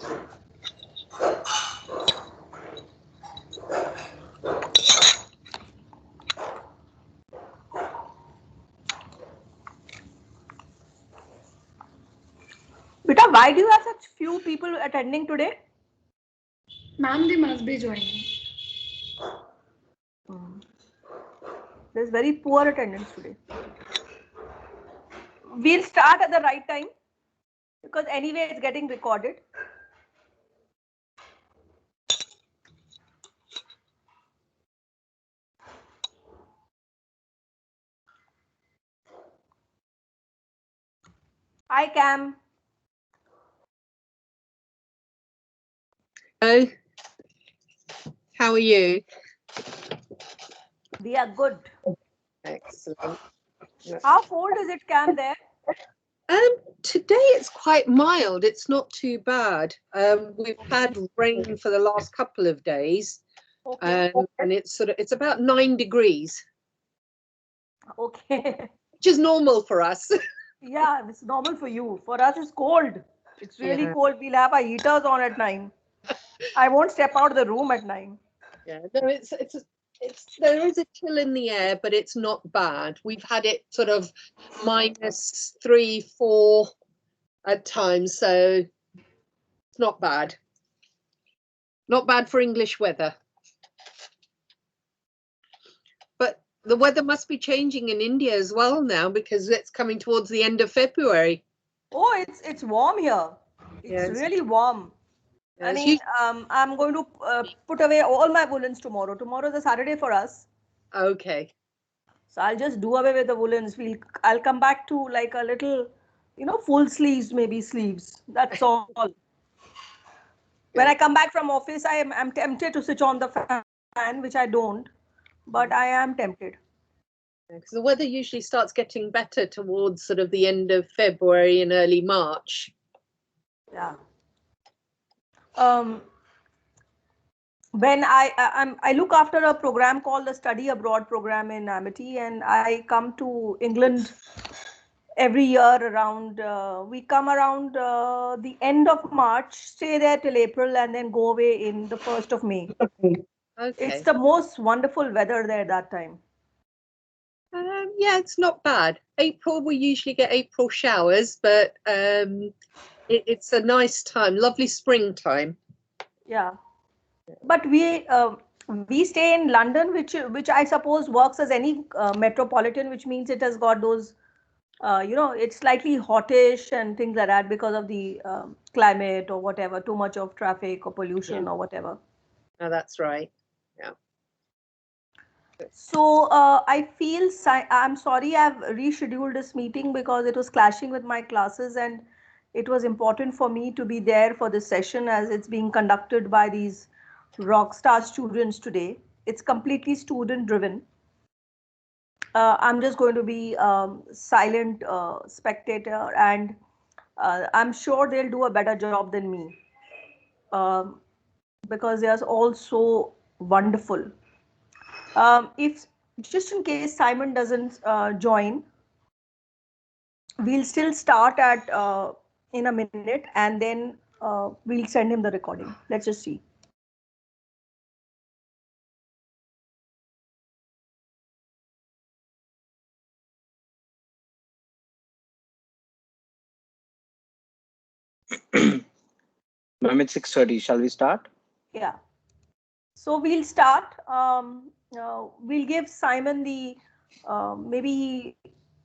Beta, why do you have such few people attending today? Ma'am, they must be joining. There's very poor attendance today. We'll start at the right time because anyway it's getting recorded. Hi Cam. Hello. How are you? We are good. Excellent. How cold is it, Cam, there? Today it's quite mild. It's not too bad. We've had rain for the last couple of days, Okay. and it's about 9 degrees, Okay. which is normal for us. Yeah, it's normal for you. For us, it's cold. It's really Yeah. cold. We'll have our heaters on at 9. I won't step out of the room at 9. Yeah, no, there is a chill in the air, but it's not bad. We've had it sort of -3, 4 at times, so it's not bad. Not bad for English weather. But the weather must be changing in India as well now because it's coming towards the end of February. Oh, it's warm here. It's Yes. really warm. I Yes, mean, I'm going to put away all my woolens tomorrow. Tomorrow is a Saturday for us. Okay. So I'll just do away with the woolens. I'll come back to like a little, full sleeves, maybe sleeves. That's all. When I come back from office, I'm tempted to switch on the fan, which I don't, but I am tempted. Because the weather usually starts getting better towards sort of the end of February and early March. Yeah. When I look after a program called the Study Abroad program in Amity, and I come to England every year around. We come around the end of March, stay there till April, and then go away in the 1st of May. Okay. It's the most wonderful weather there that time. Yeah, it's not bad. April, we usually get April showers, but it's a nice time, lovely springtime. Yeah. But we stay in London, which I suppose works as any metropolitan, which means it has got those, it's slightly hottish and things like that because of the climate or whatever, too much of traffic or pollution or whatever. Oh, that's right. Yeah. So I feel I'm sorry I've rescheduled this meeting because it was clashing with my classes, and it was important for me to be there for this session as it's being conducted by these rock star students today. It's completely student driven. I'm just going to be silent spectator, and I'm sure they'll do a better job than me, um, because they are all so wonderful. If just in case Simon doesn't join, we'll still start at in a minute, and then we'll send him the recording. Let's just see. Ma'am, it's 6:30. Shall we start? Yeah. So we'll start. We'll give Simon the maybe he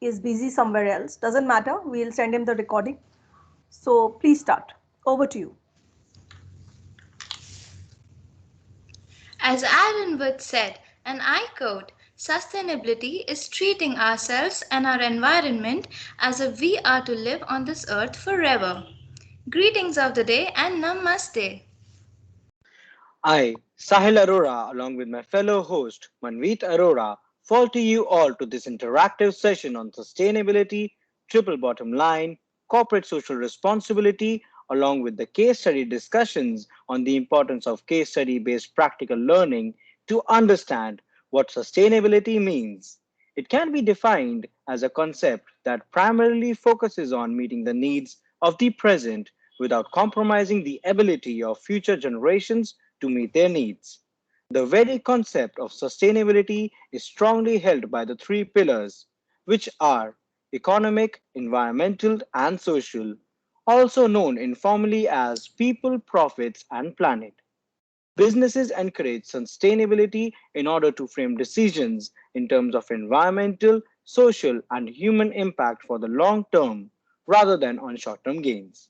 is busy somewhere else. Doesn't matter. We'll send him the recording. So please start. Over to you. As Aaron Wood said, and I quote, sustainability is treating ourselves and our environment as if we are to live on this earth forever. Greetings of the day and namaste. I, Sahil Arora, along with my fellow host Manveet Arora, fall to you all to this interactive session on sustainability, triple bottom line, corporate social responsibility, along with the case study discussions on the importance of case study based practical learning to understand what sustainability means. It can be defined as a concept that primarily focuses on meeting the needs of the present without compromising the ability of future generations to meet their needs. The very concept of sustainability is strongly held by the three pillars, which are economic, environmental, and social, also known informally as people, profits, and planet. Businesses encourage sustainability in order to frame decisions in terms of environmental, social, and human impact for the long term rather than on short term gains.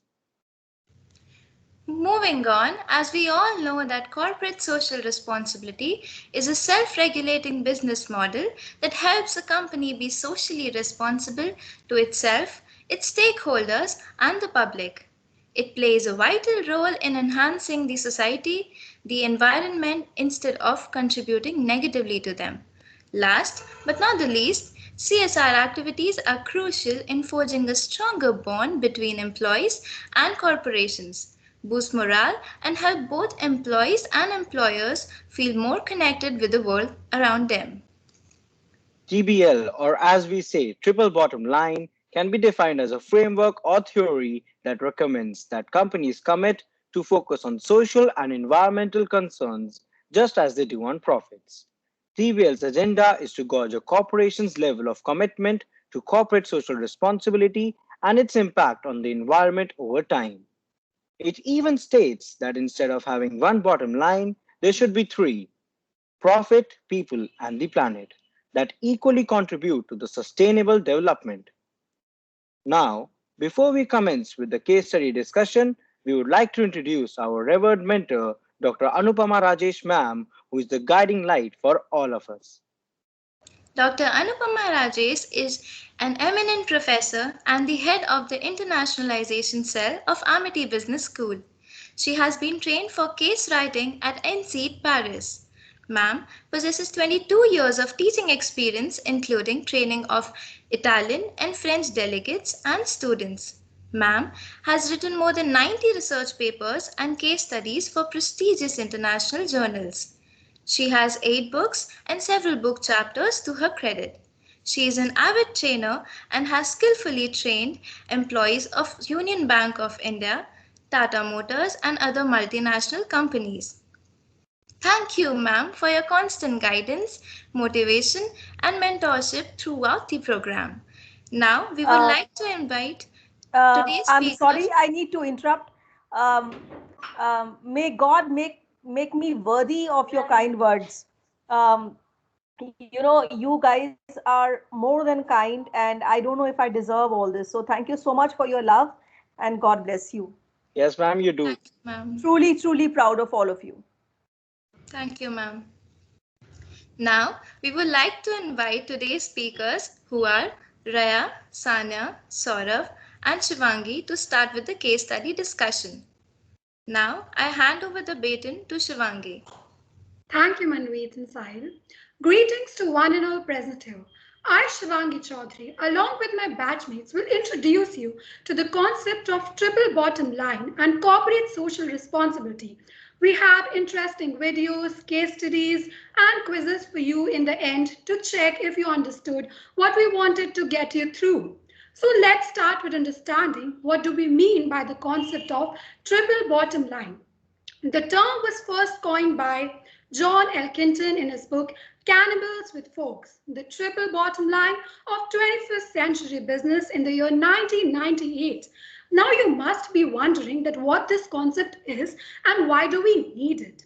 Moving on, as we all know that corporate social responsibility is a self-regulating business model that helps a company be socially responsible to itself, its stakeholders, and the public. It plays a vital role in enhancing the society, the environment, instead of contributing negatively to them. Last but not the least, CSR activities are crucial in forging a stronger bond between employees and corporations, boost morale, and help both employees and employers feel more connected with the world around them. TBL, or as we say, triple bottom line, can be defined as a framework or theory that recommends that companies commit to focus on social and environmental concerns just as they do on profits. TBL's agenda is to gauge a corporation's level of commitment to corporate social responsibility and its impact on the environment over time. It even states that instead of having one bottom line, there should be three: profit, people, and the planet that equally contribute to the sustainable development. Now, before we commence with the case study discussion, we would like to introduce our revered mentor, Dr. Anupama Rajesh Ma'am, who is the guiding light for all of us. Dr. Anupama Rajesh is an eminent professor and the head of the Internationalization Cell of Amity Business School. She has been trained for case writing at NCEAT Paris. Ma'am possesses 22 years of teaching experience, including training of Italian and French delegates and students. Ma'am has written more than 90 research papers and case studies for prestigious international journals. She has 8 books and several book chapters to her credit. She is an avid trainer and has skillfully trained employees of Union Bank of India, Tata Motors, and other multinational companies. Thank you, ma'am, for your constant guidance, motivation, and mentorship throughout the program. Now, we would Uh, like to invite today's I'm speakers. sorry, I need to interrupt. Um, may God make me worthy of your kind words. Um, you guys are more than kind, and I don't know if I deserve all this. So thank you so much for your love, and God bless you. Yes, ma'am, you do. Thank you, ma'am. Truly, truly proud of all of you. Thank you, ma'am. Now, we would like to invite today's speakers who are Raya, Sanya, Saurav, and Shivangi to start with the case study discussion. Now, I hand over the baton to Shivangi. Thank you, Manveet and Sahil. Greetings to one and all present here. I, Shivangi Chaudhary, along with my batchmates, will introduce you to the concept of triple bottom line and corporate social responsibility. We have interesting videos, case studies, and quizzes for you in the end to check if you understood what we wanted to get you through. So let's start with understanding what do we mean by the concept of triple bottom line. The term was first coined by John Elkington in his book Cannibals with Forks, the triple bottom line of 21st century business in the year 1998. Now you must be wondering that what this concept is and why do we need it.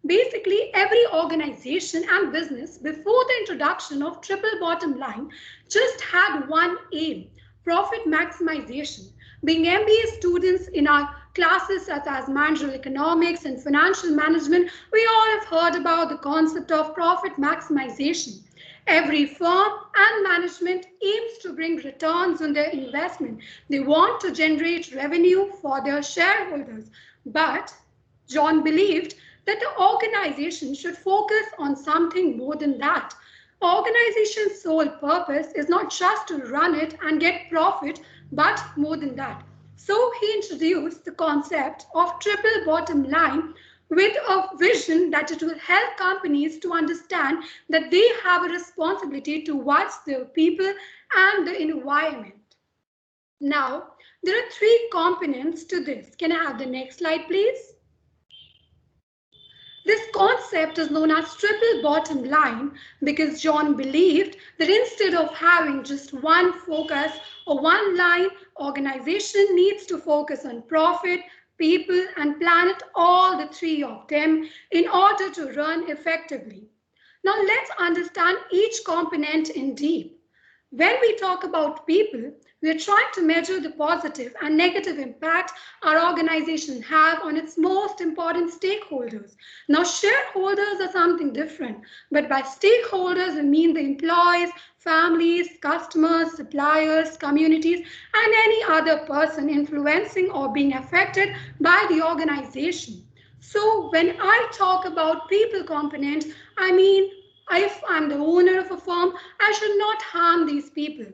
Basically, every organization and business before the introduction of triple bottom line just had one aim: profit maximization. Being MBA students in our classes such as managerial economics and financial management, we all have heard about the concept of profit maximization. Every firm and management aims to bring returns on their investment. They want to generate revenue for their shareholders. But John believed that the organization should focus on something more than that. Organization's sole purpose is not just to run it and get profit, but more than that. So he introduced the concept of triple bottom line with a vision that it will help companies to understand that they have a responsibility towards their people and the environment. Now, There are three components to this. Can I have the next slide, please? This concept is known as triple bottom line because John believed that instead of having just one focus or one line, organization needs to focus on profit, people, and planet, all the three of them, in order to run effectively. Now let's understand each component in deep. When we talk about people, we are trying to measure the positive and negative impact our organization have on its most important stakeholders. Now, shareholders are something different, but by stakeholders, we mean the employees, families, customers, suppliers, communities, and any other person influencing or being affected by the organization. So when I talk about people component, I mean if I'm the owner of a firm, I should not harm these people.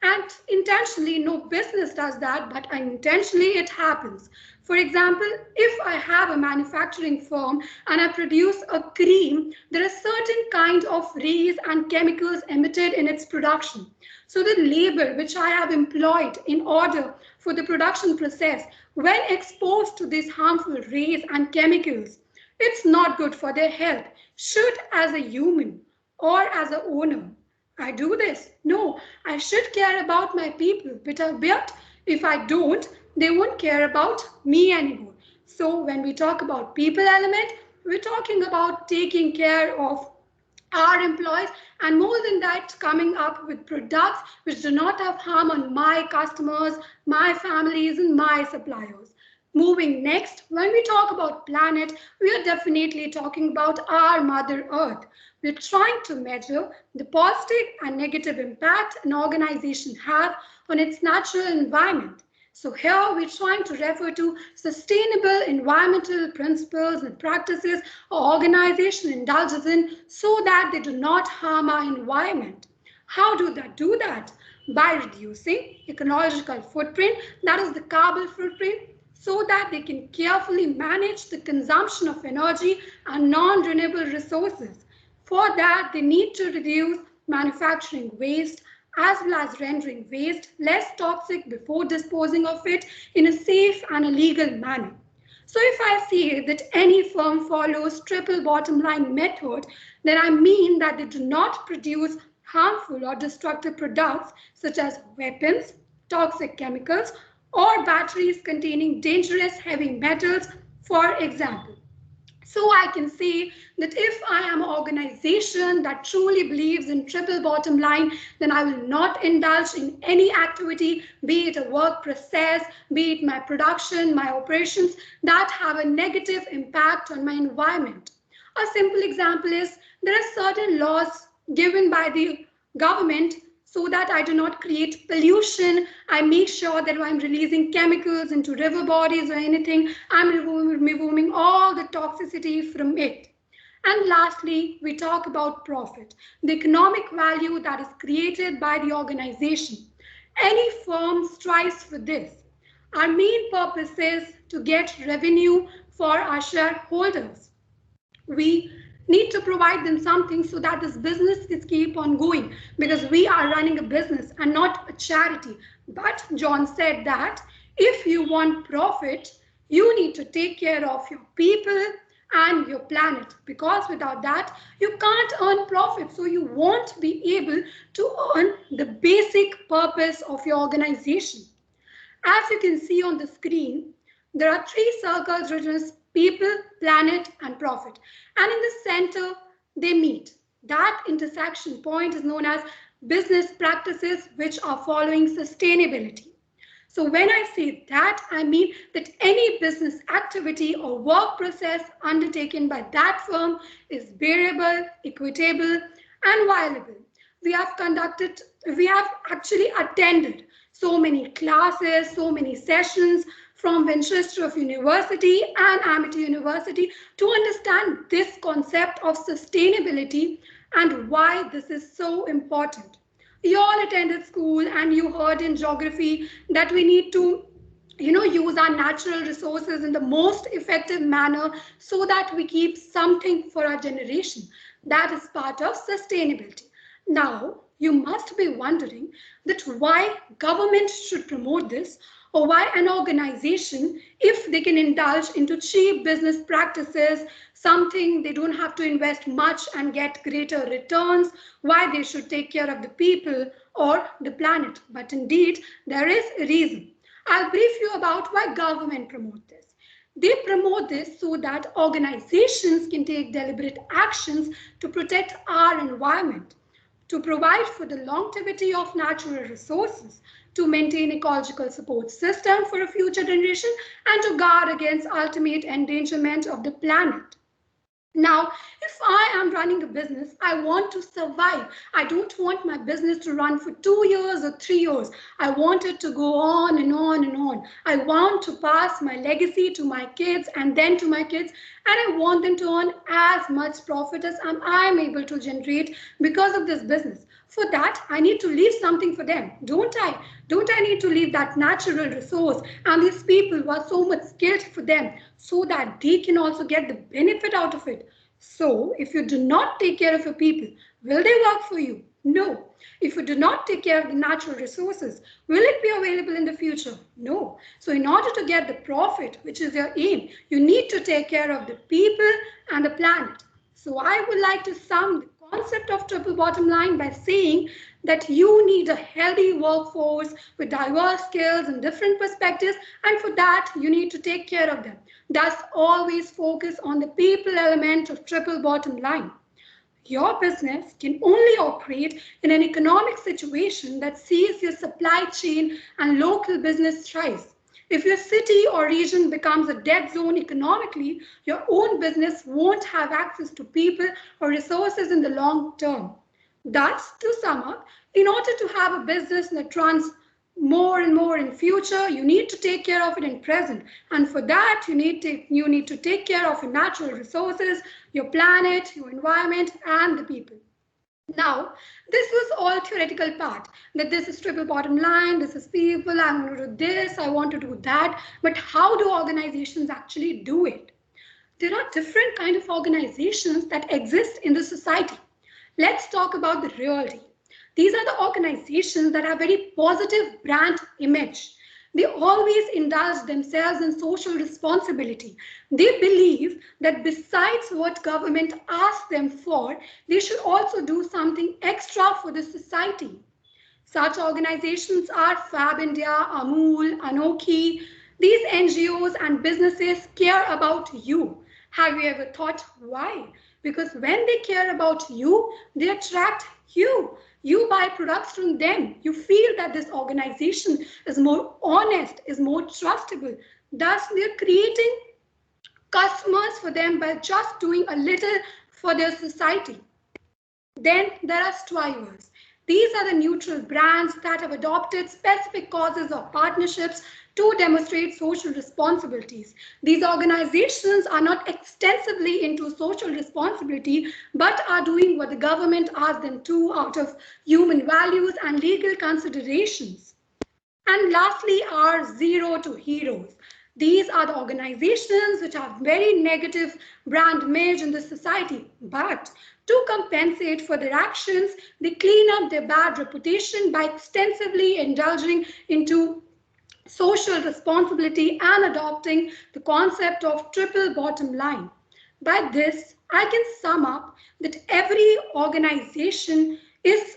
And intentionally, no business does that, but unintentionally it happens. For example, if I have a manufacturing firm and I produce a cream, there are certain kind of rays and chemicals emitted in its production. So the labor which I have employed in order for the production process, when exposed to these harmful rays and chemicals, it's not good for their health. Should, as a human or as a owner, I do this? No, I should care about my people, but if I don't, they won't care about me anymore. So when we talk about people element, we're talking about taking care of our employees, and more than that, coming up with products which do not have harm on my customers, my families, and my suppliers. Moving next, when we talk about planet, we are definitely talking about our Mother Earth. We're trying to measure the positive and negative impact an organization have on its natural environment. So here we're trying to refer to sustainable environmental principles and practices our organization indulges in so that they do not harm our environment. How do they do that? By reducing ecological footprint, that is the carbon footprint, so that they can carefully manage the consumption of energy and non-renewable resources. For that, they need to reduce manufacturing waste as well as rendering waste less toxic before disposing of it in a safe and a legal manner. So if I say that any firm follows triple bottom line method, then I mean that they do not produce harmful or destructive products such as weapons, toxic chemicals, or batteries containing dangerous heavy metals, for example. So I can say that if I am an organization that truly believes in triple bottom line, then I will not indulge in any activity, be it a work process, be it my production, my operations, that have a negative impact on my environment. A simple example is there are certain laws given by the government so that I do not create pollution. I make sure that when I'm releasing chemicals into river bodies or anything, I'm removing all the toxicity from it. And lastly, we talk about profit, the economic value that is created by the organization. Any firm strives for this. Our main purpose is to get revenue for our shareholders. We need to provide them something so that this business can keep on going, because we are running a business and not a charity. But John said that if you want profit, you need to take care of your people and your planet, because without that you can't earn profit, so you won't be able to earn the basic purpose of your organization. As you can see on the screen, there are three circles written as people, planet, and profit. And in the center, they meet. That intersection point is known as business practices which are following sustainability. So when I say that, I mean that any business activity or work process undertaken by that firm is bearable, equitable, and viable. We have actually attended so many classes, so many sessions from Winchester of University and Amity University to understand this concept of sustainability and why this is so important. You all attended school and you heard in geography that we need to use our natural resources in the most effective manner so that we keep something for our generation. That is part of sustainability. Now, you must be wondering that why government should promote this, or why an organization, if they can indulge into cheap business practices, something they don't have to invest much and get greater returns, why they should take care of the people or the planet. But indeed, there is a reason. I'll brief you about why government promote this. They promote this so that organizations can take deliberate actions to protect our environment, to provide for the longevity of natural resources, to maintain ecological support system for a future generation, and to guard against ultimate endangerment of the planet. Now, if I am running a business, I want to survive. I don't want my business to run for 2 years or 3 years. I want it to go on and on and on. I want to pass my legacy to my kids and then to my kids, and I want them to earn as much profit as I'm able to generate because of this business. For that, I need to leave something for them, don't I? Don't I need to leave that natural resource and these people who are so much skilled for them so that they can also get the benefit out of it? So, if you do not take care of your people, will they work for you? No. If you do not take care of the natural resources, will it be available in the future? No. So, in order to get the profit, which is your aim, you need to take care of the people and the planet. So, I would like to sum the concept of triple bottom line by saying that you need a healthy workforce with diverse skills and different perspectives, and for that you need to take care of them. Thus, always focus on the people element of triple bottom line. Your business can only operate in an economic situation that sees your supply chain and local business thrive. If your city or region becomes a dead zone economically, your own business won't have access to people or resources in the long term. Thus, to sum up, in order to have a business that runs more and more in future, you need to take care of it in present, and for that you need to take care of your natural resources, your planet, your environment, and the people. Now, this was all theoretical part, that this is triple bottom line, this is people, I want to do this, I want to do that. But how do organizations actually do it? There are different kind of organizations that exist in the society. Let's talk about the real deal. These are the organizations that have very positive brand image. They always indulge themselves in social responsibility. They believe that besides what government asks them for, they should also do something extra for the society. Such organizations are Fab India, Amul, Anoki. These NGOs and businesses care about you. Have you ever thought why? Because when they care about you, they attract you. You buy products from them. You feel that this organization is more honest, is more trustable. Thus, they're creating customers for them by just doing a little for their society. Then there are strivers. These are the neutral brands that have adopted specific causes or partnerships to demonstrate social responsibilities. These organizations are not extensively into social responsibility but are doing what the government asks them to out of human values and legal considerations. And lastly are zero to heroes. These are the organizations which have very negative brand image in the society, but to compensate for their actions, they clean up their bad reputation by extensively indulging into social responsibility and adopting the concept of triple bottom line. By this, I can sum up that every organization is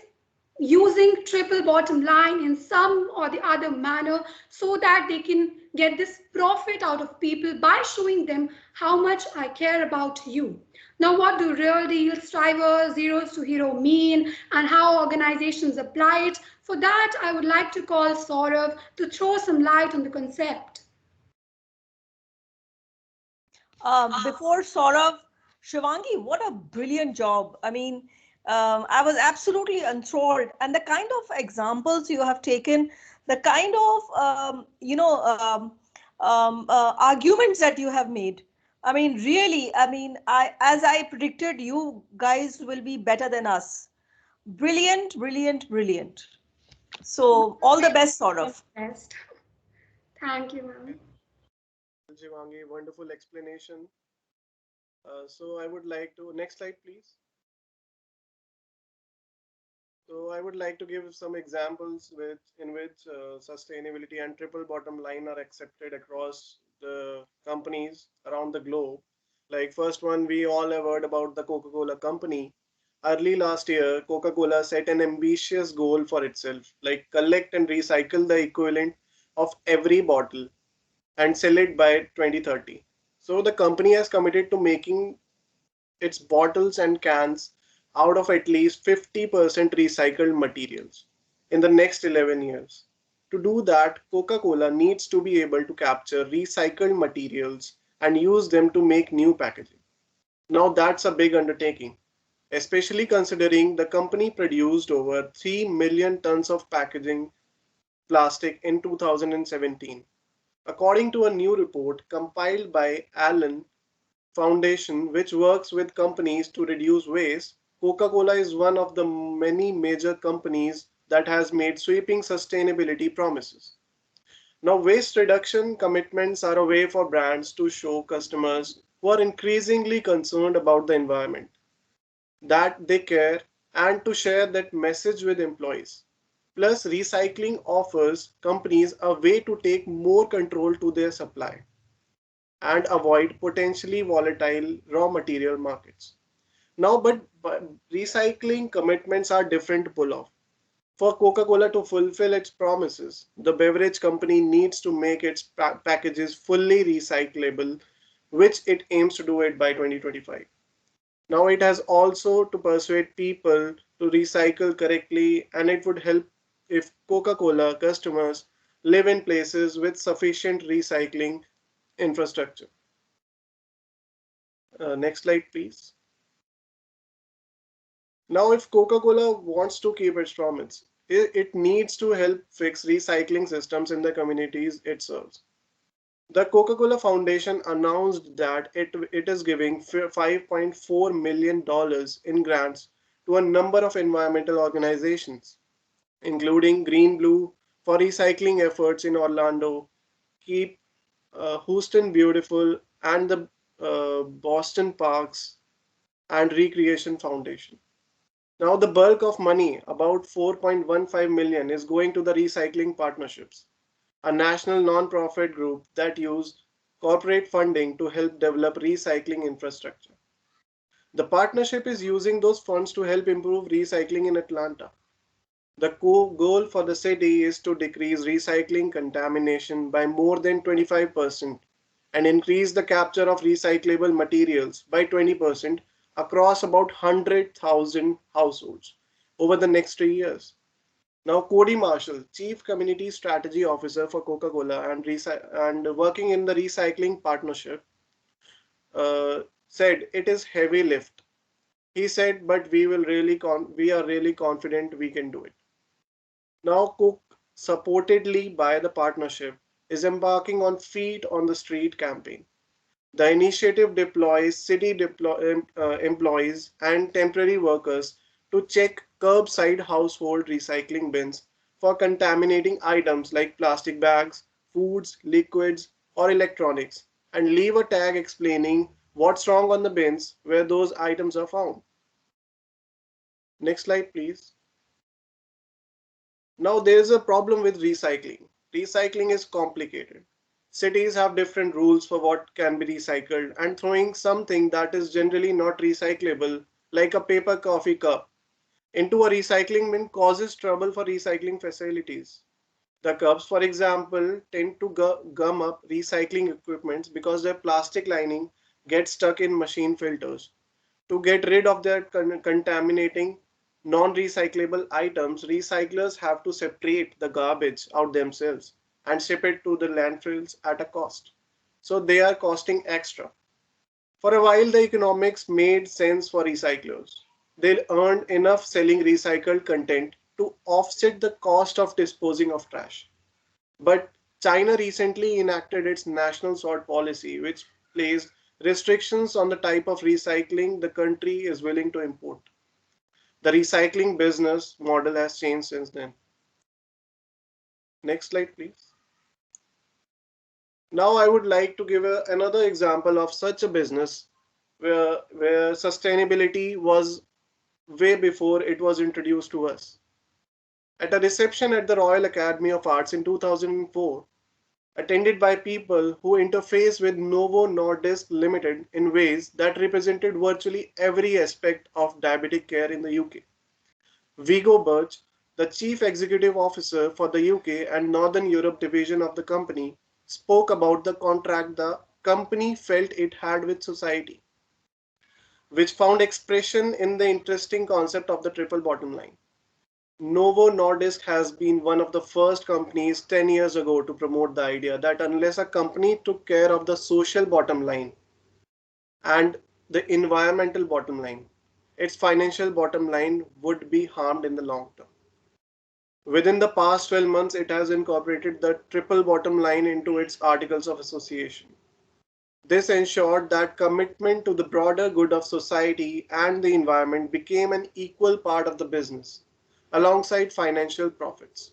using triple bottom line in some or the other manner so that they can get this profit out of people by showing them how much I care about you. Now, what do real deal strivers, zeros to hero mean, and how organizations apply it? For that, I would like to call Saurav to throw some light on the concept. Before Saurav, Shivangi, what a brilliant job. I mean, I was absolutely enthralled. And the kind of examples you have taken, the kind of, arguments that you have made. I mean, really, I mean, as I predicted, you guys will be better than us. Brilliant, brilliant, brilliant. So, all the best, Saurav. Best. Thank you, ma'am. Shivangi, wonderful explanation. So I would like to next slide, please. So I would like to give some examples in which sustainability and triple bottom line are accepted across the companies around the globe. Like first one, we all have heard about the Coca-Cola company. Early last year, Coca-Cola set an ambitious goal for itself, like collect and recycle the equivalent of every bottle and sell it by 2030. So the company has committed to making its bottles and cans out of at least 50% recycled materials in the next 11 years. To do that, Coca Cola needs to be able to capture recycled materials and use them to make new packaging. Now, that's a big undertaking, especially considering the company produced over 3 million tons of packaging plastic in 2017. According to a new report compiled by Allen Foundation, which works with companies to reduce waste, Coca-Cola is one of the many major companies that has made sweeping sustainability promises. Now, waste reduction commitments are a way for brands to show customers who are increasingly concerned about the environment that they care and to share that message with employees. Plus, recycling offers companies a way to take more control to their supply and avoid potentially volatile raw material markets. Now, but recycling commitments are different to pull off. For Coca-Cola to fulfill its promises, the beverage company needs to make its packages fully recyclable, which it aims to do it by 2025. Now, it has also to persuade people to recycle correctly, and it would help if Coca-Cola customers live in places with sufficient recycling infrastructure. Next slide, please. Now, if Coca-Cola wants to keep its promise, it needs to help fix recycling systems in the communities it serves. The Coca-Cola Foundation announced that it is giving $5.4 million in grants to a number of environmental organizations, including Green Blue for recycling efforts in Orlando, Keep Houston Beautiful, and the Boston Parks and Recreation Foundation. Now, the bulk of money, about 4.15 million, is going to the recycling partnerships, a national non-profit group that use corporate funding to help develop recycling infrastructure. The partnership is using those funds to help improve recycling in Atlanta. The goal for the city is to decrease recycling contamination by more than 25% and increase the capture of recyclable materials by 20% across about 100,000 households over the next 3 years. Now, Cody Marshall, Chief Community Strategy Officer for Coca-Cola and working in the recycling partnership, said it is heavy lift. He said, but we are really confident we can do it. Now, Cook, supportedly by the partnership, is embarking on Feet on the Street campaign. The initiative deploys employees and temporary workers to check curbside household recycling bins for contaminating items like plastic bags, foods, liquids, or electronics, and leave a tag explaining what's wrong on the bins where those items are found. Next slide, please. Now, there is a problem with recycling. Recycling is complicated. Cities have different rules for what can be recycled, and throwing something that is generally not recyclable, like a paper coffee cup, into a recycling bin causes trouble for recycling facilities. The cups, for example, tend to gum up recycling equipments because their plastic lining gets stuck in machine filters. To get rid of their contaminating non-recyclable items, recyclers have to separate the garbage out themselves and ship it to the landfills at a cost. So they are costing extra. For a while, the economics made sense for recyclers. They earned enough selling recycled content to offset the cost of disposing of trash. But China recently enacted its national sort policy, which placed restrictions on the type of recycling the country is willing to import. The recycling business model has changed since then. Next slide, please. Now, I would like to give another example of such a business where sustainability was way before it was introduced to us. At a reception at the Royal Academy of Arts in 2004, attended by people who interface with Novo Nordisk Limited in ways that represented virtually every aspect of diabetic care in the UK. Vigo Birch, the Chief Executive Officer for the UK and Northern Europe division of the company, spoke about the contract the company felt it had with society, which found expression in the interesting concept of the triple bottom line. Novo Nordisk has been one of the first companies 10 years ago to promote the idea that unless a company took care of the social bottom line and the environmental bottom line, its financial bottom line would be harmed in the long term. Within the past 12 months, it has incorporated the triple bottom line into its articles of association. This ensured that commitment to the broader good of society and the environment became an equal part of the business, alongside financial profits.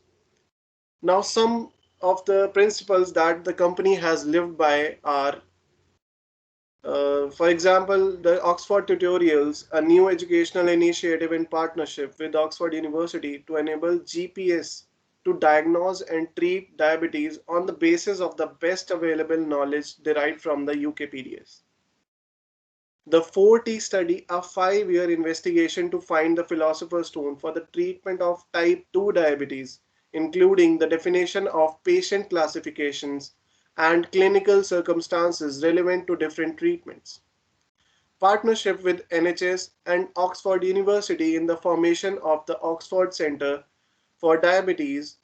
Now, some of the principles that the company has lived by are, for example, the Oxford Tutorials, a new educational initiative in partnership with Oxford University to enable GPS to diagnose and treat diabetes on the basis of the best available knowledge derived from the UKPDS. The 4T study, a 5-year investigation to find the philosopher's stone for the treatment of type 2 diabetes, including the definition of patient classifications and clinical circumstances relevant to different treatments. Partnership with NHS and Oxford University in the formation of the Oxford Centre for Diabetes,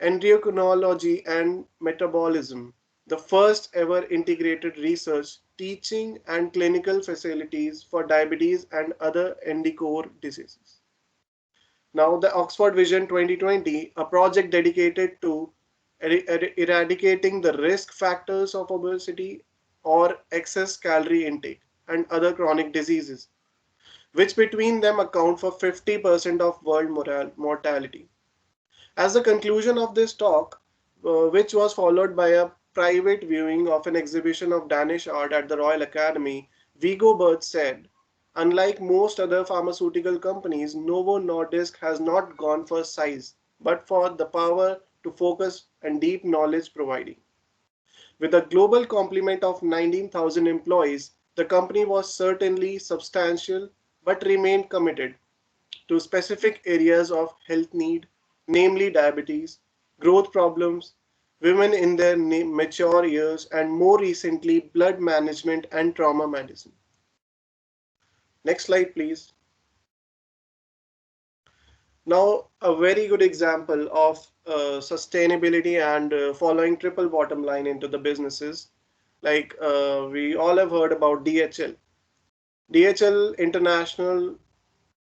Endocrinology and Metabolism, the first ever integrated research, teaching and clinical facilities for diabetes and other endocrine diseases. Now, the Oxford Vision 2020, a project dedicated to eradicating the risk factors of obesity or excess calorie intake and other chronic diseases, which between them account for 50% of world mortality. As a conclusion of this talk, which was followed by a private viewing of an exhibition of Danish art at the Royal Academy, Viggo Birch said, unlike most other pharmaceutical companies, Novo Nordisk has not gone for size, but for the power to focus and deep knowledge providing. With a global complement of 19,000 employees, the company was certainly substantial but remained committed to specific areas of health need, namely diabetes, growth problems, women in their mature years, and more recently, blood management and trauma medicine. Next slide, please. Now, a very good example of sustainability and following triple bottom line into the businesses. Like we all have heard about DHL. DHL International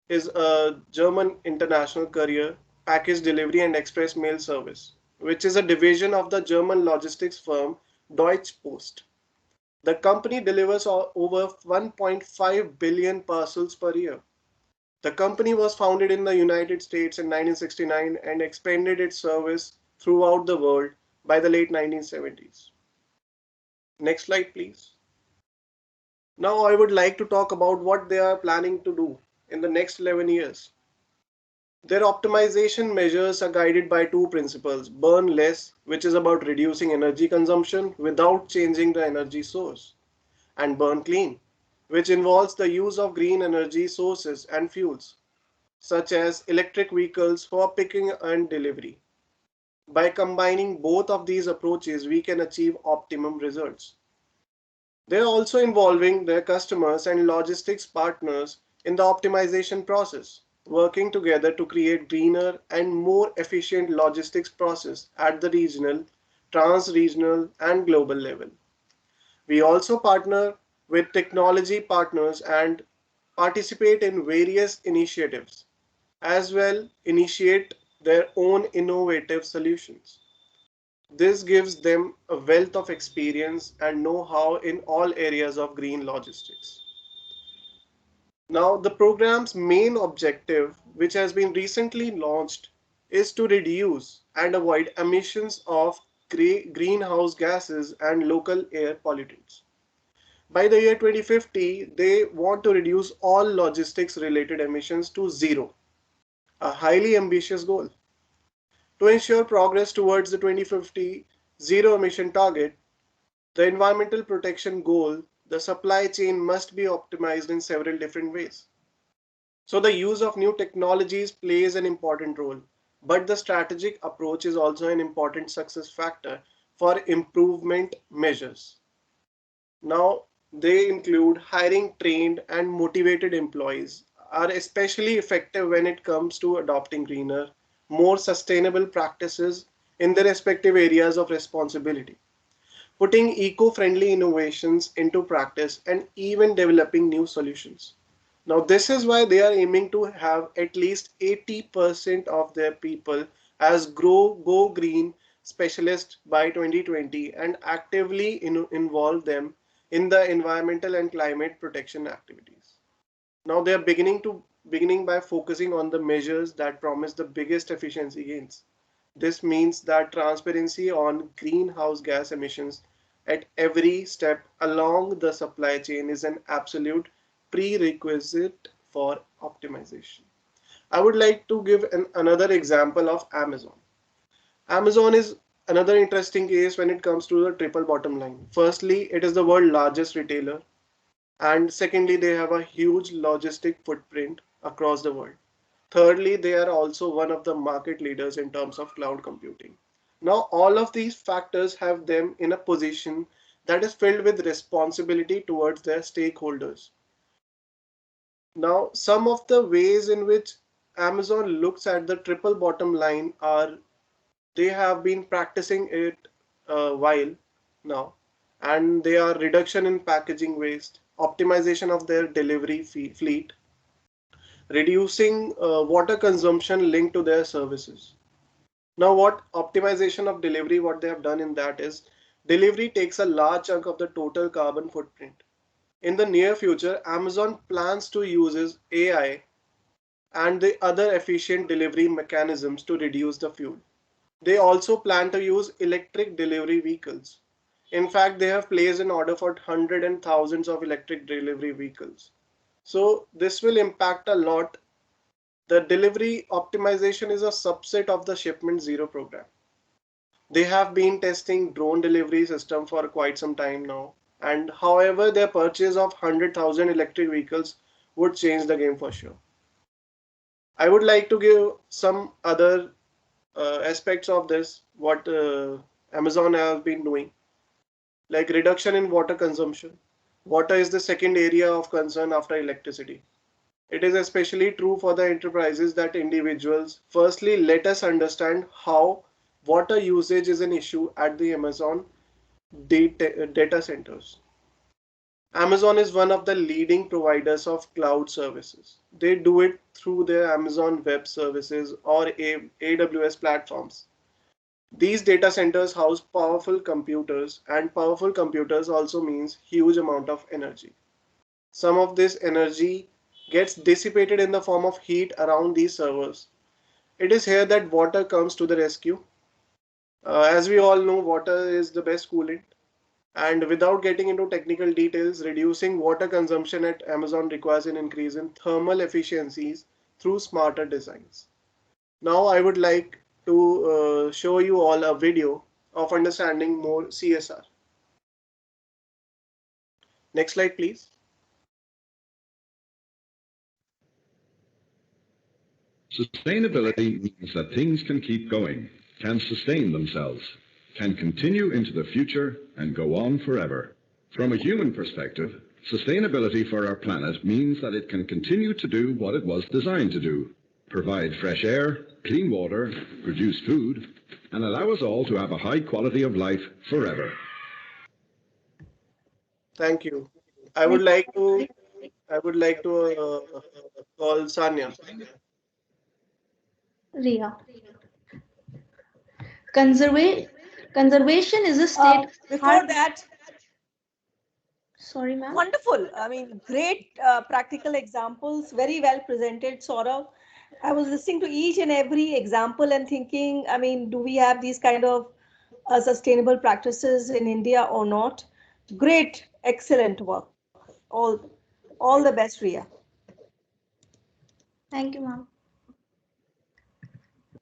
is a German international courier, package delivery and express mail service, which is a division of the German logistics firm Deutsche Post. The company delivers over 1.5 billion parcels per year. The company was founded in the United States in 1969 and expanded its service throughout the world by the late 1970s. Next slide, please. Now I would like to talk about what they are planning to do in the next 11 years. Their optimization measures are guided by two principles: burn less, which is about reducing energy consumption without changing the energy source, and burn clean, which involves the use of green energy sources and fuels, such as electric vehicles for picking and delivery. By combining both of these approaches, we can achieve optimum results. They are also involving their customers and logistics partners in the optimization process, working together to create greener and more efficient logistics process at the regional, trans-regional, and global level. We also partner with technology partners and participate in various initiatives, as well initiate their own innovative solutions. This gives them a wealth of experience and know-how in all areas of green logistics. Now, the program's main objective, which has been recently launched, is to reduce and avoid emissions of greenhouse gases and local air pollutants. By the year 2050, they want to reduce all logistics related emissions to zero, a highly ambitious goal. To ensure progress towards the 2050 zero emission target, the environmental protection goal, the supply chain must be optimized in several different ways. So the use of new technologies plays an important role, but the strategic approach is also an important success factor for improvement measures. Now, they include hiring trained and motivated employees are especially effective when it comes to adopting greener, more sustainable practices in their respective areas of responsibility, putting eco-friendly innovations into practice and even developing new solutions. Now, this is why they are aiming to have at least 80% of their people as go green specialists by 2020 and actively involve them in the environmental and climate protection activities. Now, they are beginning by focusing on the measures that promise the biggest efficiency gains. This means that transparency on greenhouse gas emissions at every step along the supply chain is an absolute prerequisite for optimization. I would like to give another example of Amazon. Amazon is another interesting case when it comes to the triple bottom line. Firstly, it is the world's largest retailer, and secondly, they have a huge logistic footprint across the world. Thirdly, they are also one of the market leaders in terms of cloud computing. Now, all of these factors have them in a position that is filled with responsibility towards their stakeholders. Now, some of the ways in which Amazon looks at the triple bottom line are they have been practicing it a while now, and they are reduction in packaging waste, optimization of their delivery fleet, reducing water consumption linked to their services. Now, what optimization of delivery, what they have done in that is delivery takes a large chunk of the total carbon footprint. In the near future, Amazon plans to use AI and the other efficient delivery mechanisms to reduce the fuel. They also plan to use electric delivery vehicles. In fact, they have placed an order for hundreds and thousands of electric delivery vehicles. So this will impact a lot. The delivery optimization is a subset of the shipment zero program. They have been testing drone delivery system for quite some time now. And however, their purchase of 100,000 electric vehicles would change the game for sure. I would like to give some other aspects of this, what Amazon has been doing, like reduction in water consumption. Water is the second area of concern after electricity. It is especially true for the enterprises that individuals. Firstly, let us understand how water usage is an issue at the Amazon data centers. Amazon is one of the leading providers of cloud services. They do it through their Amazon Web Services or AWS platforms. These data centers house powerful computers, and powerful computers also means huge amount of energy. Some of this energy gets dissipated in the form of heat around these servers. It is here that water comes to the rescue. As we all know, water is the best coolant. And without getting into technical details, reducing water consumption at Amazon requires an increase in thermal efficiencies through smarter designs. Now I would like to show you all a video of understanding more CSR. Next slide, please. Sustainability means that things can keep going, can sustain themselves, can continue into the future and go on forever. From a human perspective, sustainability for our planet means that it can continue to do what it was designed to do: provide fresh air, clean water, produce food, and allow us all to have a high quality of life forever. Thank you. I would like to call Sanya. Ria. Conserva- Conservation is a state. Before that, Sorry, ma'am. wonderful. I mean, great practical examples, very well presented, Saurav. I was listening to each and every example and thinking, I mean, do we have these kind of sustainable practices in India or not? Great, excellent work. All the best, Ria. Thank you, ma'am.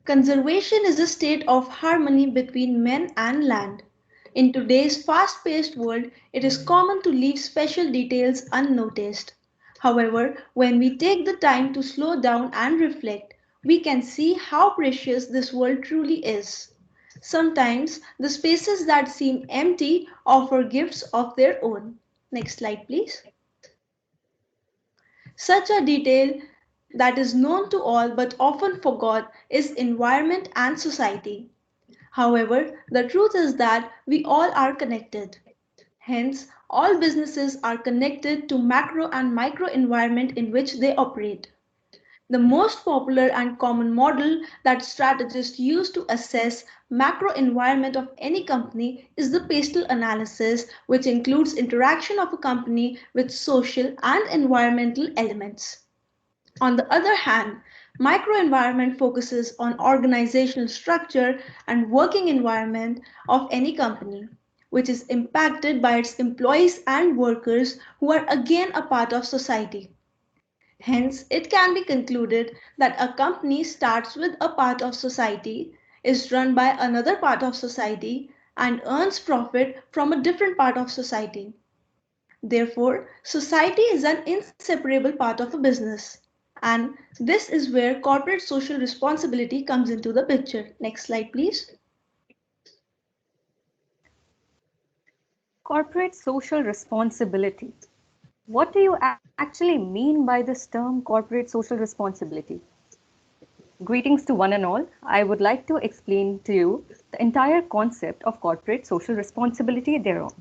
Conservation is a state of harmony between men and land. In today's fast paced world, it is common to leave special details unnoticed. However, when we take the time to slow down and reflect, we can see how precious this world truly is. Sometimes the spaces that seem empty offer gifts of their own. Next slide, please. Such a detail that is known to all but often forgot is environment and society. However, the truth is that we all are connected. Hence, all businesses are connected to macro and micro environment in which they operate. The most popular and common model that strategists use to assess macro environment of any company is the pastel analysis, which includes interaction of a company with social and environmental elements. On the other hand, microenvironment focuses on organizational structure and working environment of any company, which is impacted by its employees and workers who are again a part of society. Hence, it can be concluded that a company starts with a part of society, is run by another part of society, and earns profit from a different part of society. Therefore, society is an inseparable part of a business. And this is where corporate social responsibility comes into the picture. Next slide, please. Corporate social responsibility. What do you actually mean by this term, corporate social responsibility? Greetings to one and all. I would like to explain to you the entire concept of corporate social responsibility thereon.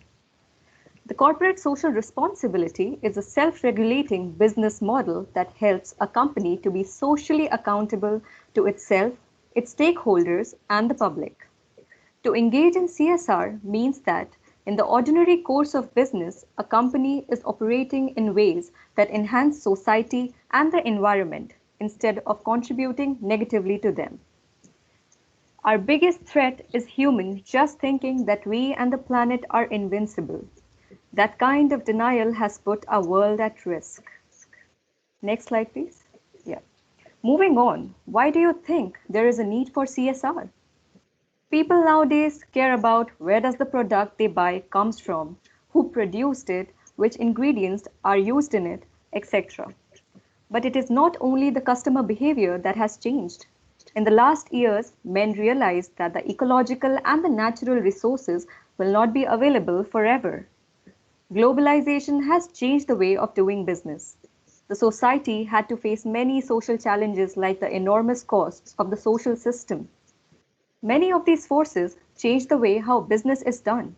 The corporate social responsibility is a self-regulating business model that helps a company to be socially accountable to itself, its stakeholders, and the public. To engage in CSR means that in the ordinary course of business, a company is operating in ways that enhance society and the environment instead of contributing negatively to them. Our biggest threat is humans just thinking that we and the planet are invincible. That kind of denial has put our world at risk. Next slide, please. Yeah. Moving on, why do you think there is a need for CSR? People nowadays care about where does the product they buy comes from, who produced it, which ingredients are used in it, etc. But it is not only the customer behavior that has changed. In the last years, men realized that the ecological and the natural resources will not be available forever. Globalization has changed the way of doing business. The society had to face many social challenges like the enormous costs of the social system. Many of these forces change the way how business is done.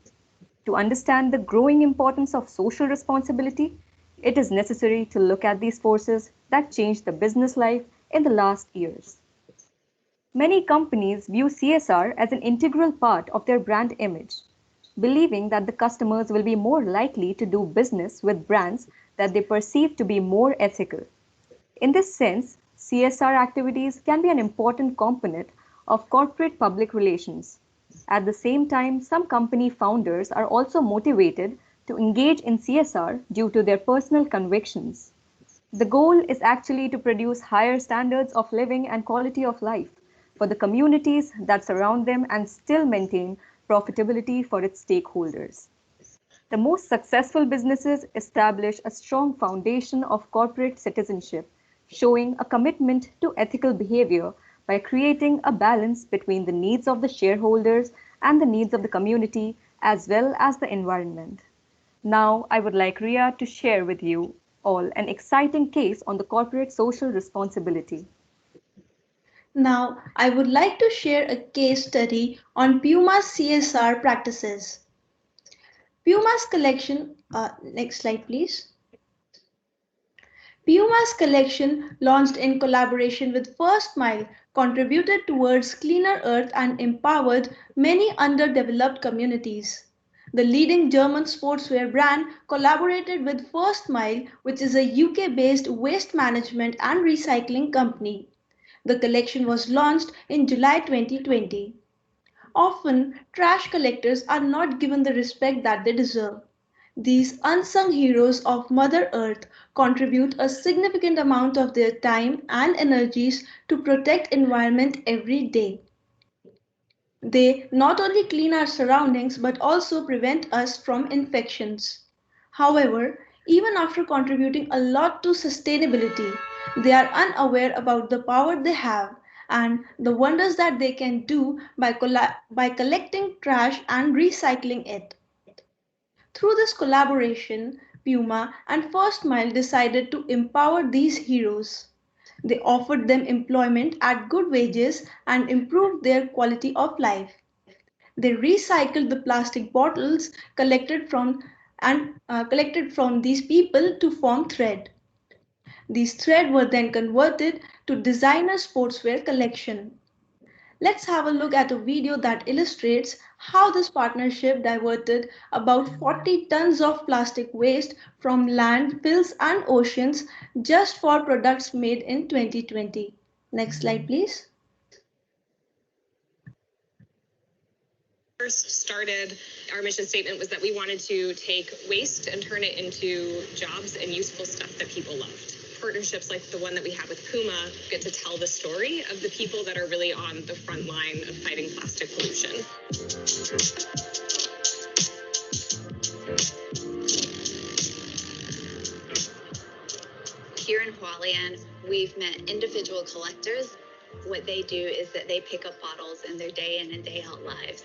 To understand the growing importance of social responsibility, it is necessary to look at these forces that changed the business life in the last years. Many companies view CSR as an integral part of their brand image, believing that the customers will be more likely to do business with brands that they perceive to be more ethical. In this sense, CSR activities can be an important component of corporate public relations. At the same time, some company founders are also motivated to engage in CSR due to their personal convictions. The goal is actually to produce higher standards of living and quality of life for the communities that surround them and still maintain profitability for its stakeholders. The most successful businesses establish a strong foundation of corporate citizenship, showing a commitment to ethical behavior by creating a balance between the needs of the shareholders and the needs of the community as well as the environment. Now, I would like Ria to share with you all an exciting case on the corporate social responsibility. Now, I would like to share a case study on Puma's CSR practices. Puma's collection, next slide please. Puma's collection, launched in collaboration with First Mile, contributed towards cleaner earth and empowered many underdeveloped communities. The leading German sportswear brand collaborated with First Mile, which is a UK-based waste management and recycling company. The collection was launched in July 2020. Often, trash collectors are not given the respect that they deserve. These unsung heroes of Mother Earth contribute a significant amount of their time and energies to protect environment every day. They not only clean our surroundings but also prevent us from infections. However, even after contributing a lot to sustainability, they are unaware about the power they have and the wonders that they can do by collecting trash and recycling it. Through this collaboration, Puma and First Mile decided to empower these heroes. They offered them employment at good wages and improved their quality of life. They recycled the plastic bottles collected from these people to form thread. These thread were then converted to designer sportswear collection. Let's have a look at a video that illustrates how this partnership diverted about 40 tons of plastic waste from landfills and oceans just for products made in 2020. Next slide, please. First started, our mission statement was that we wanted to take waste and turn it into jobs and useful stuff that people loved. Partnerships like the one that we have with Puma get to tell the story of the people that are really on the front line of fighting plastic pollution. Here in Hualien, we've met individual collectors. What they do is that they pick up bottles in their day in and day out lives.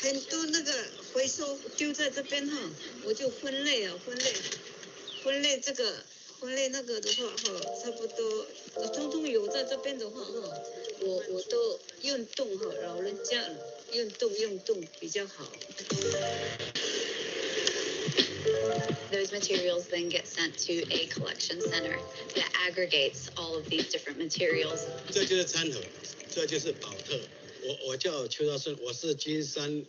很多那个回收丢在这边哈，我就分类那个的话哈，差不多我通通有在这边的话哈，我都运动哈，老人家运动比较好。Those materials then get sent to a collection center that aggregates all of these different materials. 这就是餐盒，这就是宝特。我叫邱道顺，我是金山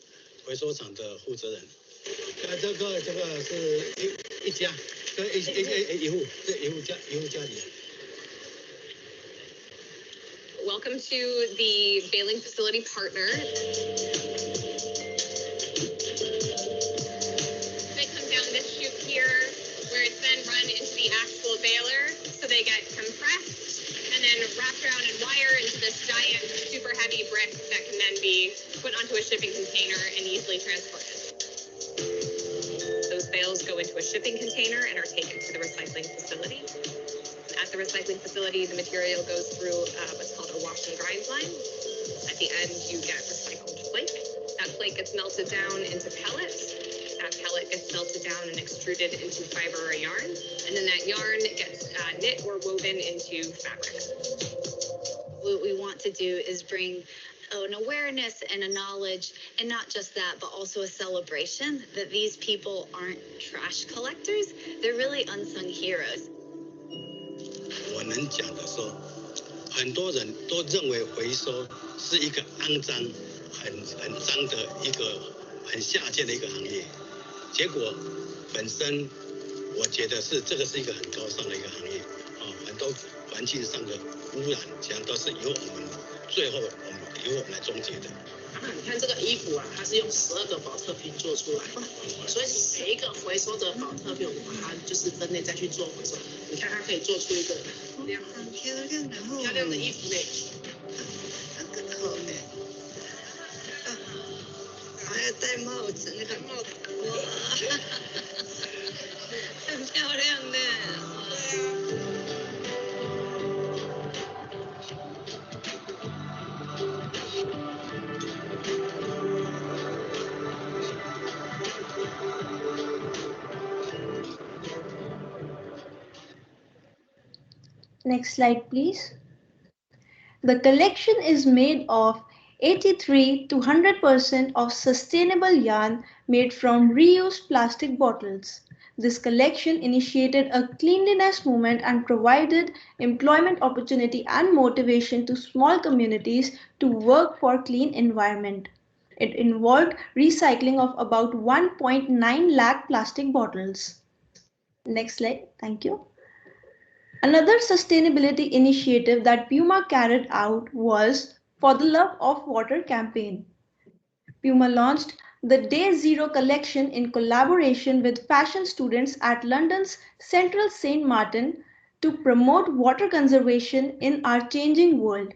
回收厂的负责人。这个是一家，这一户，这一户家里。Welcome to the baling facility partner. They come down this chute here, where it's then run into the actual baler, so they get compressed and then wrapped around and wired into this giant, super heavy brick that can then be put onto a shipping container and easily transported. Those bales go into a shipping container and are taken to the recycling facility. At the recycling facility, the material goes through what's called a wash and grind line. At the end, you get recycled flake. That flake gets melted down into pellets. That pellet gets melted down and extruded into fiber or yarn. And then that yarn gets knit or woven into fabric. What we want to do is bring an awareness and a knowledge, and not just that, but also a celebration that these people aren't trash collectors. They're really unsung heroes. 我能讲的说，很多人都认为回收是一个肮脏、很脏的一个很下贱的一个行业，结果本身我觉得这个是一个很高尚的一个行业啊，很多环境上的污染，这样都是由我们最后由我们来终结的。你看这个衣服啊，它是用12个保特瓶做出来的，所以每一个回收的保特瓶，我们把它就是分类再去做回收。你看它可以做出一个很漂亮的衣服呢。好呢，还要戴帽子，那个帽子，哇，很漂亮呢。Next slide, please. The collection is made of 83 to 100% of sustainable yarn made from reused plastic bottles. This collection initiated a cleanliness movement and provided employment opportunity and motivation to small communities to work for clean environment. It involved recycling of about 1.9 lakh plastic bottles. Next slide, thank you. Another sustainability initiative that Puma carried out was For the Love of Water campaign. Puma launched the Day Zero collection in collaboration with fashion students at London's Central Saint Martin to promote water conservation in our changing world.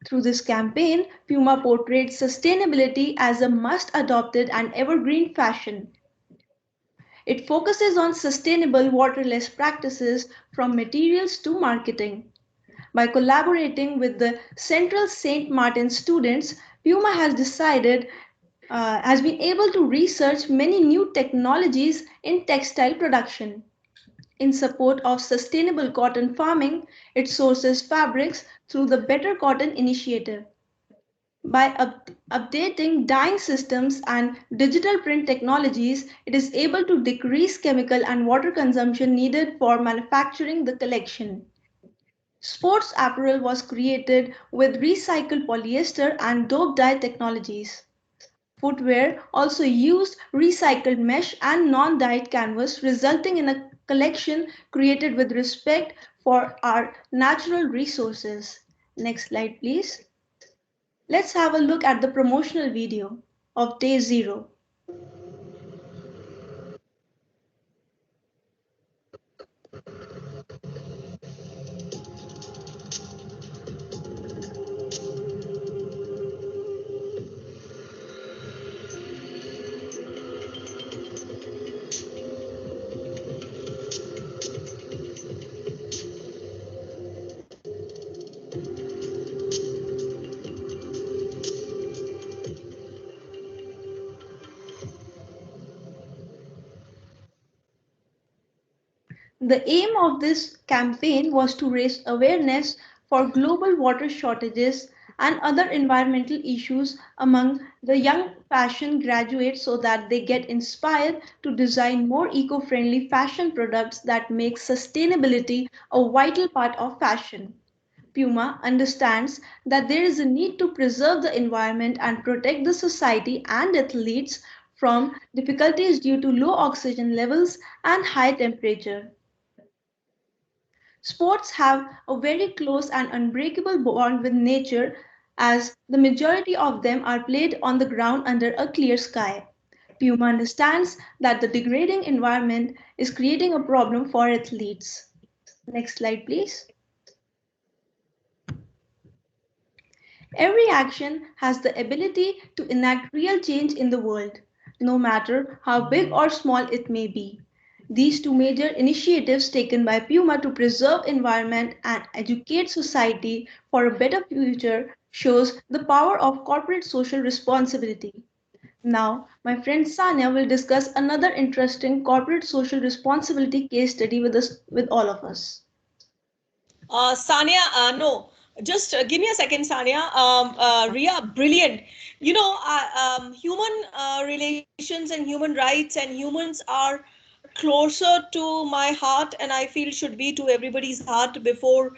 Through this campaign, Puma portrayed sustainability as a must adopted and evergreen fashion. It focuses on sustainable waterless practices from materials to marketing. By collaborating with the Central Saint Martin students, Puma has been able to research many new technologies in textile production. In support of sustainable cotton farming, it sources fabrics through the Better Cotton Initiative. By updating dyeing systems and digital print technologies, it is able to decrease chemical and water consumption needed for manufacturing the collection. Sports apparel was created with recycled polyester and dope dye technologies. Footwear also used recycled mesh and non-dyed canvas, resulting in a collection created with respect for our natural resources. Next slide, please. Let's have a look at the promotional video of Day Zero. The aim of this campaign was to raise awareness for global water shortages and other environmental issues among the young fashion graduates so that they get inspired to design more eco-friendly fashion products that make sustainability a vital part of fashion. Puma understands that there is a need to preserve the environment and protect the society and athletes from difficulties due to low oxygen levels and high temperature. Sports have a very close and unbreakable bond with nature as the majority of them are played on the ground under a clear sky. Puma understands that the degrading environment is creating a problem for athletes. Next slide, please. Every action has the ability to enact real change in the world, no matter how big or small it may be. These two major initiatives taken by Puma to preserve environment and educate society for a better future shows the power of corporate social responsibility. Now, my friend Sanya will discuss another interesting corporate social responsibility case study with all of us. Sania, no, just give me a second, Sania. Ria, brilliant. Human relations and human rights and humans are closer to my heart, and I feel should be to everybody's heart before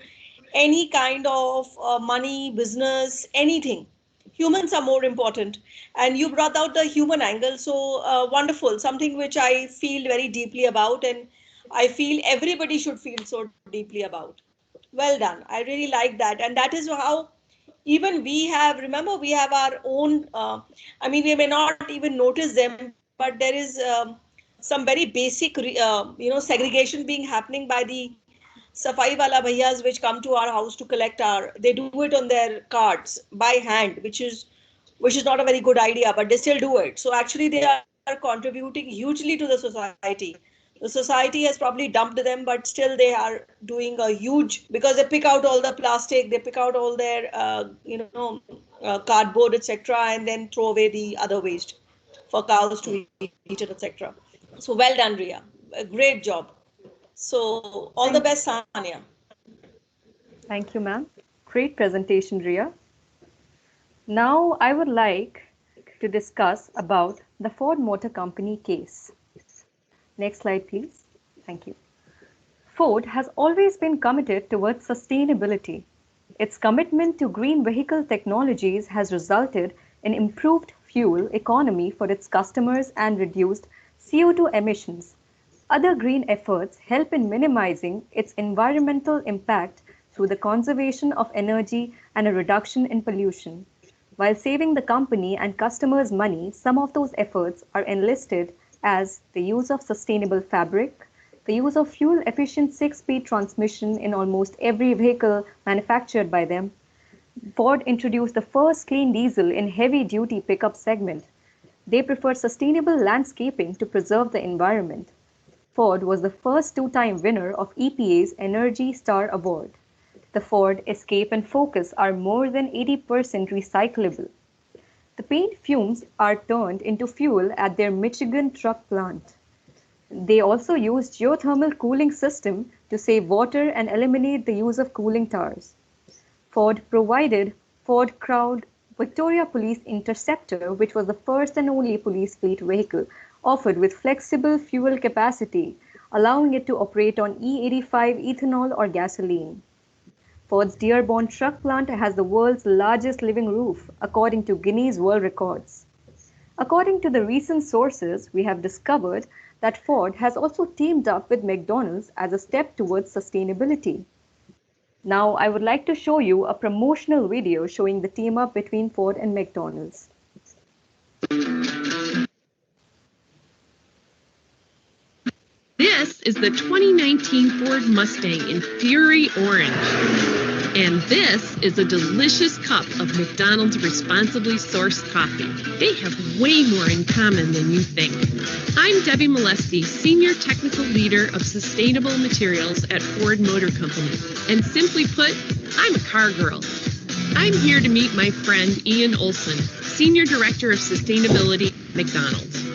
any kind of money, business, anything. Humans are more important. And you brought out the human angle. So wonderful, something which I feel very deeply about, and I feel everybody should feel so deeply about. Well done. I really like that. And that is how even we have, remember, we have our own, we may not even notice them, but there is some very basic, segregation being happening by the Safai wala bhaiyas which come to our house to collect they do it on their cards by hand, which is not a very good idea, but they still do it. So actually they are contributing hugely to the society. The society has probably dumped them, but still they are doing a huge, because they pick out all the plastic, they pick out all their, cardboard, etc., and then throw away the other waste for cows to eat it, etc. So well done, Ria. A great job. So all the best, Sania. Thank you, ma'am. Great presentation, Ria. Now I would like to discuss about the Ford Motor Company case. Next slide, please. Thank you. Ford has always been committed towards sustainability. Its commitment to green vehicle technologies has resulted in improved fuel economy for its customers and reduced CO2 emissions. Other green efforts help in minimizing its environmental impact through the conservation of energy and a reduction in pollution. While saving the company and customers money, some of those efforts are enlisted as the use of sustainable fabric, the use of fuel-efficient six-speed transmission in almost every vehicle manufactured by them. Ford introduced the first clean diesel in heavy-duty pickup segment. They prefer sustainable landscaping to preserve the environment. Ford was the first two-time winner of EPA's Energy Star Award. The Ford Escape and Focus are more than 80% recyclable. The paint fumes are turned into fuel at their Michigan truck plant. They also use geothermal cooling system to save water and eliminate the use of cooling towers. Ford provided Ford Crown Victoria Police Interceptor, which was the first and only police fleet vehicle offered with flexible fuel capacity, allowing it to operate on E85 ethanol or gasoline. Ford's Dearborn truck plant has the world's largest living roof, according to Guinness World Records. According to the recent sources, we have discovered that Ford has also teamed up with McDonald's as a step towards sustainability. Now, I would like to show you a promotional video showing the team up between Ford and McDonald's. This is the 2019 Ford Mustang in Fury Orange. And this is a delicious cup of McDonald's responsibly sourced coffee. They have way more in common than you think. I'm Debbie Molesky, Senior Technical Leader of Sustainable Materials at Ford Motor Company. And simply put, I'm a car girl. I'm here to meet my friend Ian Olson, Senior Director of Sustainability at McDonald's.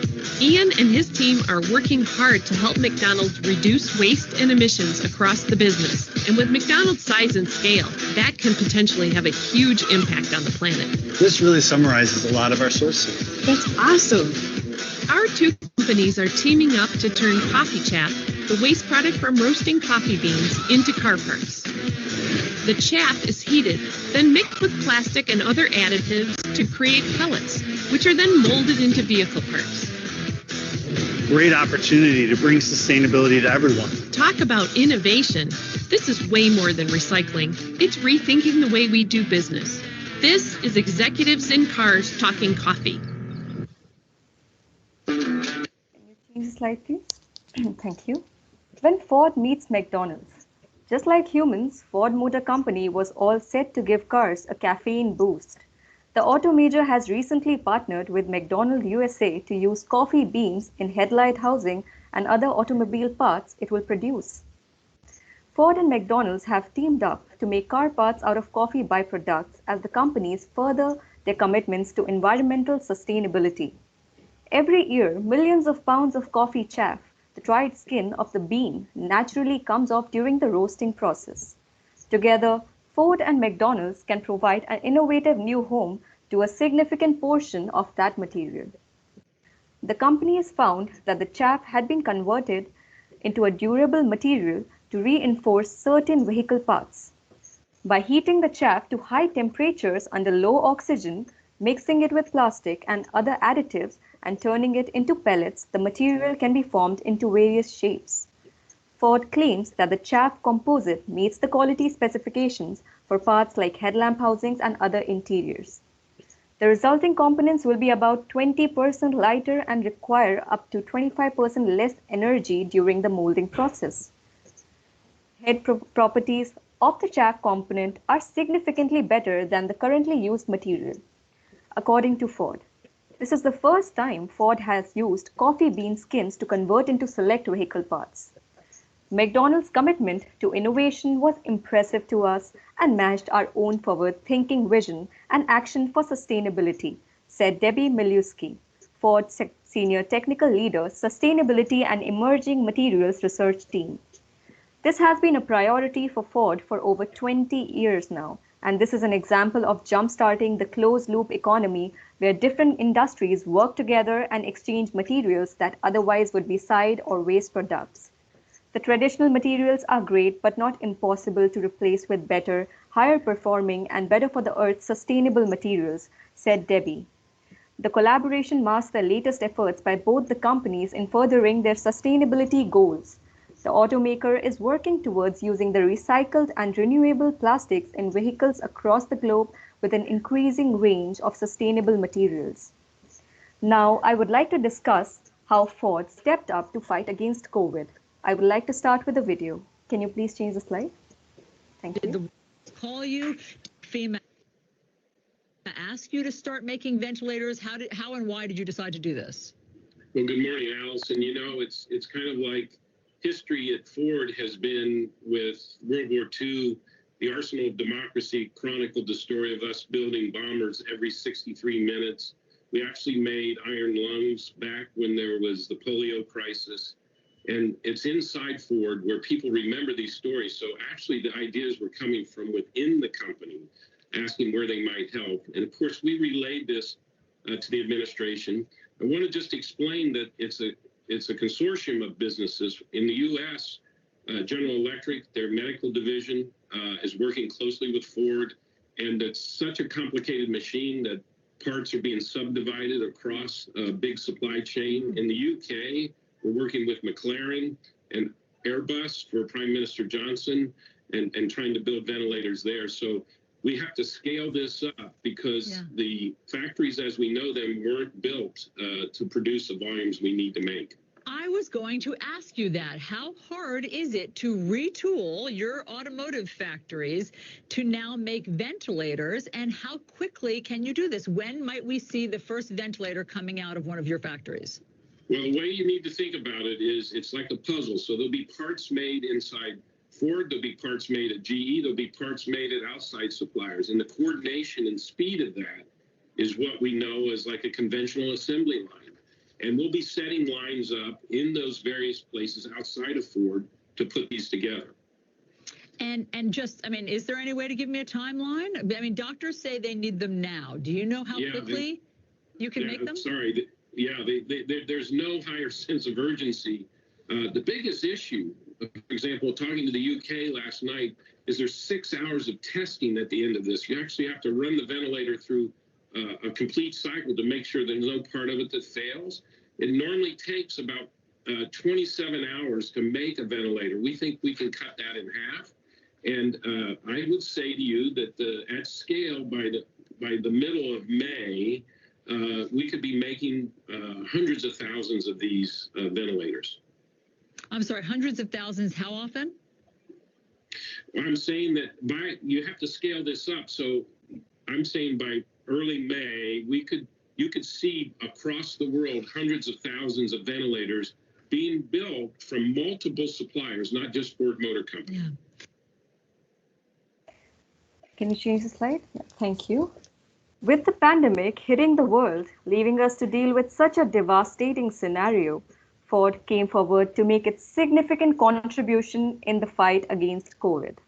Ian and his team are working hard to help McDonald's reduce waste and emissions across the business. And with McDonald's size and scale, that can potentially have a huge impact on the planet. This really summarizes a lot of our sourcing. That's awesome. Our two companies are teaming up to turn coffee chaff, the waste product from roasting coffee beans, into car parts. The chaff is heated, then mixed with plastic and other additives to create pellets, which are then molded into vehicle parts. Great opportunity to bring sustainability to everyone. Talk about innovation. This is way more than recycling. It's rethinking the way we do business. This is Executives in Cars Talking Coffee. Can you change the slide, please? Thank you. When Ford meets McDonald's. Just like humans, Ford Motor Company was all set to give cars a caffeine boost. The auto major has recently partnered with McDonald USA to use coffee beans in headlight housing and other automobile parts it will produce. Ford and McDonald's have teamed up to make car parts out of coffee byproducts as the companies further their commitments to environmental sustainability. Every year, millions of pounds of coffee chaff, the dried skin of the bean, naturally comes off during the roasting process. Together, Ford and McDonald's can provide an innovative new home to a significant portion of that material. The company has found that the chaff had been converted into a durable material to reinforce certain vehicle parts. By heating the chaff to high temperatures under low oxygen, mixing it with plastic and other additives, and turning it into pellets, the material can be formed into various shapes. Ford claims that the chaff composite meets the quality specifications for parts like headlamp housings and other interiors. The resulting components will be about 20% lighter and require up to 25% less energy during the molding process. Head properties of the chaff component are significantly better than the currently used material, according to Ford. This is the first time Ford has used coffee bean skins to convert into select vehicle parts. McDonald's commitment to innovation was impressive to us and matched our own forward-thinking vision and action for sustainability, said Debbie Milewski, Ford's Senior Technical Leader, Sustainability and Emerging Materials Research Team. This has been a priority for Ford for over 20 years now, and this is an example of jump-starting the closed-loop economy where different industries work together and exchange materials that otherwise would be side or waste products. The traditional materials are great but not impossible to replace with better, higher performing and better for the earth sustainable materials, said Debbie. The collaboration marks the latest efforts by both the companies in furthering their sustainability goals. The automaker is working towards using the recycled and renewable plastics in vehicles across the globe with an increasing range of sustainable materials. Now, I would like to discuss how Ford stepped up to fight against COVID. I would like to start with a video. Can you please change the slide? Thank you. Did the call you, FEMA ask you to start making ventilators? How and why did you decide to do this? Well, good morning, Allison. You know, it's kind of like history at Ford has been with World War II. The Arsenal of Democracy chronicled the story of us building bombers every 63 minutes. We actually made iron lungs back when there was the polio crisis. And it's inside Ford where people remember these stories. So actually the ideas were coming from within the company, asking where they might help. And of course, we relayed this to the administration. I want to just explain that it's a consortium of businesses. In the U.S., General Electric, their medical division, is working closely with Ford. And it's such a complicated machine that parts are being subdivided across a big supply chain. In the U.K., we're working with McLaren and Airbus for Prime Minister Johnson and trying to build ventilators there. So we have to scale this up because the factories as we know them weren't built to produce the volumes we need to make. I was going to ask you that. How hard is it to retool your automotive factories to now make ventilators, and how quickly can you do this? When might we see the first ventilator coming out of one of your factories? Well, the way you need to think about it is it's like a puzzle. So there'll be parts made inside Ford, there'll be parts made at GE, there'll be parts made at outside suppliers. And the coordination and speed of that is what we know as like a conventional assembly line. And we'll be setting lines up in those various places outside of Ford to put these together. And just, I mean, is there any way to give me a timeline? I mean, doctors say they need them now. Do you know how quickly you can make them? Sorry. There's no higher sense of urgency. The biggest issue, for example, talking to the UK last night, is there's 6 hours of testing at the end of this. You actually have to run the ventilator through a complete cycle to make sure there's no part of it that fails. It normally takes about 27 hours to make a ventilator. We think we can cut that in half. And I would say to you that at scale, by the middle of May, we could be making hundreds of thousands of these ventilators. I'm sorry, hundreds of thousands, how often? I'm saying that you have to scale this up. So I'm saying by early May, you could see across the world hundreds of thousands of ventilators being built from multiple suppliers, not just Ford Motor Company. Yeah. Can you change the slide? Yeah, thank you. With the pandemic hitting the world, leaving us to deal with such a devastating scenario, Ford came forward to make its significant contribution in the fight against COVID.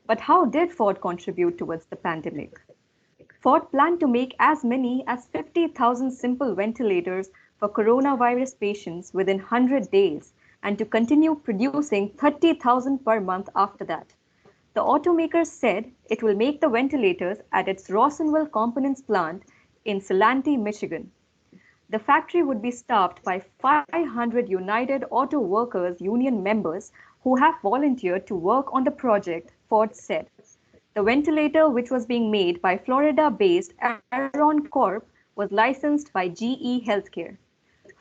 But how did Ford contribute towards the pandemic? Ford planned to make as many as 50,000 simple ventilators for coronavirus patients within 100 days and to continue producing 30,000 per month after that. The automaker said it will make the ventilators at its Rawsonville Components plant in Salanti, Michigan. The factory would be staffed by 500 United Auto Workers Union members who have volunteered to work on the project, Ford said. The ventilator, which was being made by Florida-based Aeron Corp, was licensed by GE Healthcare.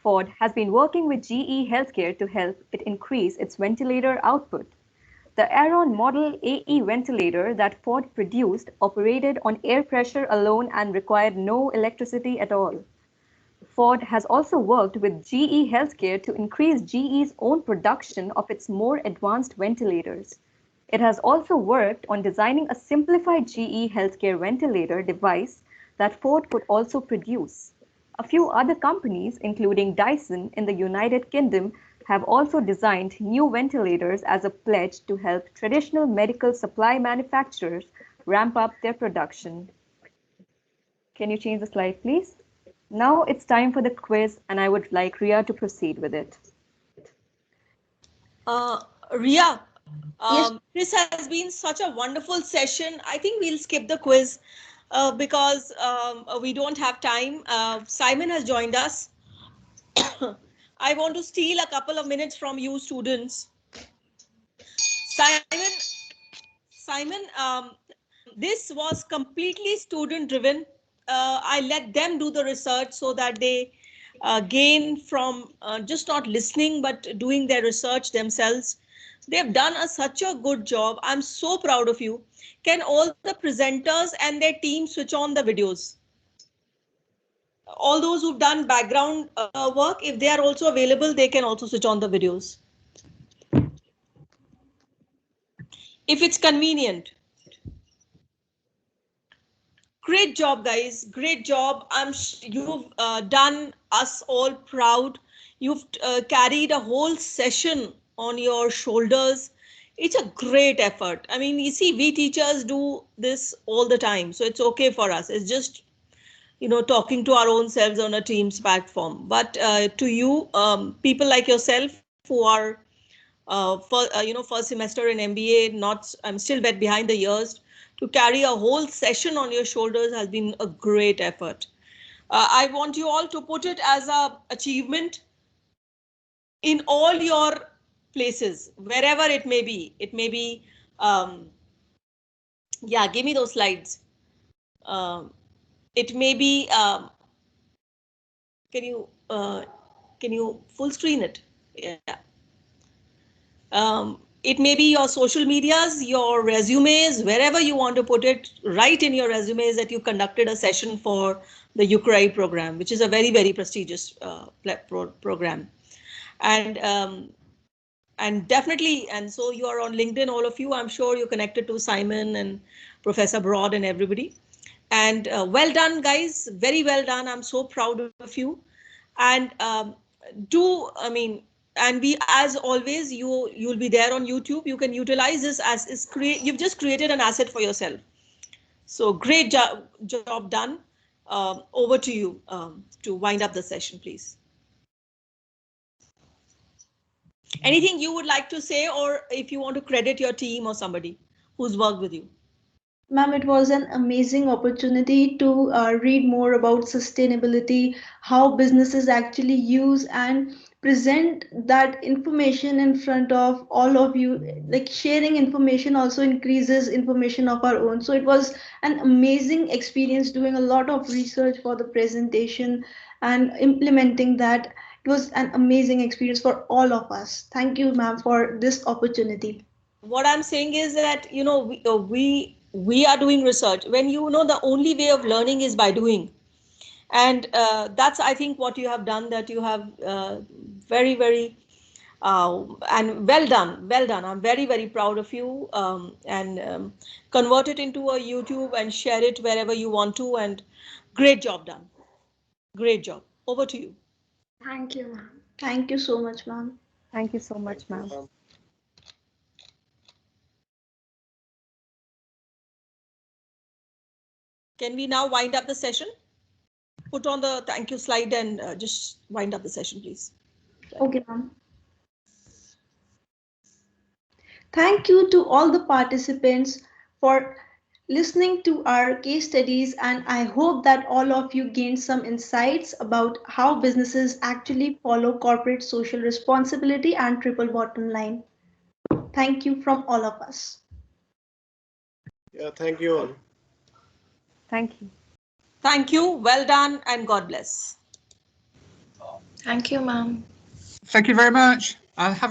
Ford has been working with GE Healthcare to help it increase its ventilator output. The Aeron Model AE ventilator that Ford produced operated on air pressure alone and required no electricity at all. Ford has also worked with GE Healthcare to increase GE's own production of its more advanced ventilators. It has also worked on designing a simplified GE Healthcare ventilator device that Ford could also produce. A few other companies, including Dyson in the United Kingdom, have also designed new ventilators as a pledge to help traditional medical supply manufacturers ramp up their production. Can you change the slide, please? Now it's time for the quiz, and I would like Ria to proceed with it. Ria, Yes. this has been such a wonderful session. I think we'll skip the quiz because we don't have time. Simon has joined us. I want to steal a couple of minutes from you students. Simon, this was completely student driven. I let them do the research so that they gain from just not listening but doing their research themselves. They've done such a good job. I'm so proud of you. Can all the presenters and their team switch on the videos? All those who've done background work, if they are also available, they can also switch on the videos. If it's convenient. Great job, guys. Great job. You've done us all proud. You've carried a whole session on your shoulders. It's a great effort. I mean, you see, we teachers do this all the time, so it's okay for us. It's just, talking to our own selves on a Teams platform. But to you, people like yourself who are first semester in MBA, I'm still wet behind the ears. To carry a whole session on your shoulders has been a great effort. I want you all to put it as a achievement in all your places, wherever it may be. It may be, yeah, give me those slides. It may be, can you full screen it? Yeah. It may be your social medias, your resumes, wherever you want to put it. Write in your resumes that you conducted a session for the UCRI program, which is a very, very prestigious program. And definitely, and so you are on LinkedIn, all of you. I'm sure you're connected to Simon and Professor Broad and everybody. And well done, guys. Very well done. I'm so proud of you. And and we, as always, you'll be there on YouTube. You can utilize this as you've just created an asset for yourself. So great job done. Over to you to wind up the session, please. Anything you would like to say, or if you want to credit your team or somebody who's worked with you? Ma'am, it was an amazing opportunity to read more about sustainability, how businesses actually use and present that information in front of all of you. Like sharing information also increases information of our own. So it was an amazing experience doing a lot of research for the presentation and implementing that. It was an amazing experience for all of us. Thank you, ma'am, for this opportunity. What I'm saying is that, we are doing research. When the only way of learning is by doing. And that's, I think, what you have done, that you have very, very, and well done, well done. I'm very, very proud of you, and convert it into a YouTube and share it wherever you want to. And great job done. Great job. Over to you. Thank you, ma'am. Thank you so much, ma'am. Thank you so much, ma'am. Can we now wind up the session? Put on the thank you slide and just wind up the session, please. Okay, ma'am. Thank you to all the participants for listening to our case studies, and I hope that all of you gained some insights about how businesses actually follow corporate social responsibility and triple bottom line. Thank you from all of us. Yeah, thank you all. Thank you. Thank you. Well done, and God bless. Thank you, ma'am. Thank you very much. Have